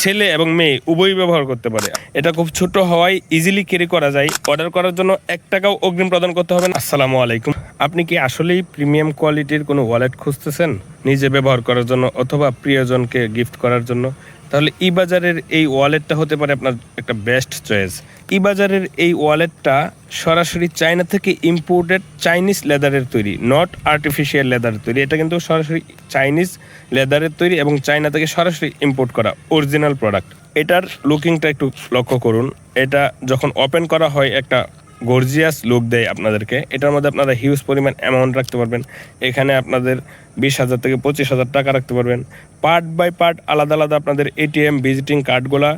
ছেলে এবং মেয়ে উভয়ই ব্যবহার করতে পারে। এটা খুব ছোট হওয়ায় ইজিলি ক্যারি করা যায়। অর্ডার করার জন্য 1 টাকাও অগ্রিম প্রদান করতে হবে না। আসসালামু আলাইকুম। আপনি কি আসলেই প্রিমিয়াম কোয়ালিটির কোনো ওয়ালেট খুঁজতেছেন নিজে ব্যবহার করার জন্য অথবা প্রিয়জনকে গিফট করার জন্য? তাহলে ইবাজারের এই ওয়ালেটটা হতে পারে আপনার একটা বেস্ট চয়েস। ইবাজারের এই ওয়ালেটটা সরাসরি চায়না থেকে ইম্পোর্টেড চাইনিজ লেদারের তৈরি, নট আর্টিফিশিয়াল লেদারের তৈরি। এটা কিন্তু সরাসরি চাইনিজ লেদারের তৈরি এবং চায়না থেকে সরাসরি ইম্পোর্ট করা অরিজিনাল প্রোডাক্ট। এটার লুকিংটা একটু লক্ষ্য করুন। এটা যখন ওপেন করা হয় একটা গর্জিয়াস লুক দেয় আপনাদেরকে। এটার মধ্যে আপনারা হিউজ পরিমাণ অ্যামাউন্ট রাখতে পারবেন। এখানে আপনাদের 20,000 থেকে 25,000 টাকা রাখতে পারবেন। পার্ট বাই পার্ট আলাদা আলাদা আপনাদের এটিএম, ভিজিটিং কার্ডগুলা,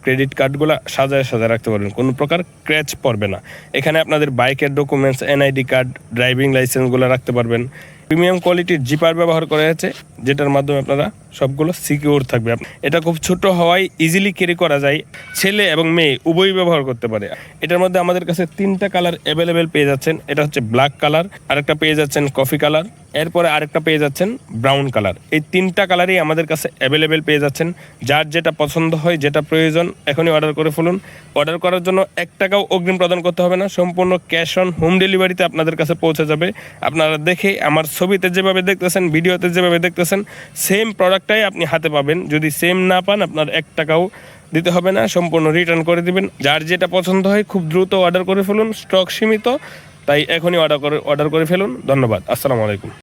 ক্রেডিট কার্ডগুলো সাজায় সাজায় রাখতে পারবেন, কোনো প্রকার ক্র্যাচ পড়বে না। এখানে আপনাদের বাইকের ডকুমেন্টস, এনআইডি কার্ড, ড্রাইভিং লাইসেন্সগুলো রাখতে পারবেন। প্রিমিয়াম কোয়ালিটির জিপার ব্যবহার করা হয়েছে, যেটার মাধ্যমে আপনারা সবগুলো সিকিউর থাকবে। এটা খুব ছোট হওয়ায় ইজিলি ক্যারি করা যায়। ছেলে এবং মেয়ে উভয়ই ব্যবহার করতে পারে। এটার মধ্যে আমাদের কাছে 3টা কালার অ্যাভেলেবেল পেয়ে যাচ্ছেন। এটা হচ্ছে ব্ল্যাক কালার, আরেকটা পেয়ে যাচ্ছেন কফি কালার, এরপরে আরেকটা পেয়ে যাচ্ছেন ব্রাউন কালার। এই 3টা কালারই আমাদের কাছে অ্যাভেলেবেল পেয়ে যাচ্ছেন। যার যেটা পছন্দ হয়, যেটা প্রয়োজন, এখনই অর্ডার করে ফেলুন। অর্ডার করার জন্য 1 টাকাও অগ্রিম প্রদান করতে হবে না। সম্পূর্ণ ক্যাশ অন হোম ডেলিভারিতে আপনাদের কাছে পৌঁছে যাবে। আপনারা দেখে আমার ছবিতে যেভাবে দেখতেছেন, ভিডিওতে যেভাবে দেখতেছেন, সেম প্রোডাক্টটাই আপনি হাতে পাবেন। যদি সেম না পান, আপনার 1 টাকাও দিতে হবে না, সম্পূর্ণ রিটার্ন করে দিবেন। যার যেটা পছন্দ হয় খুব দ্রুত অর্ডার করে ফেলুন, স্টক সীমিত, তাই এখনই অর্ডার করে ফেলুন। ধন্যবাদ। আসসালামু আলাইকুম।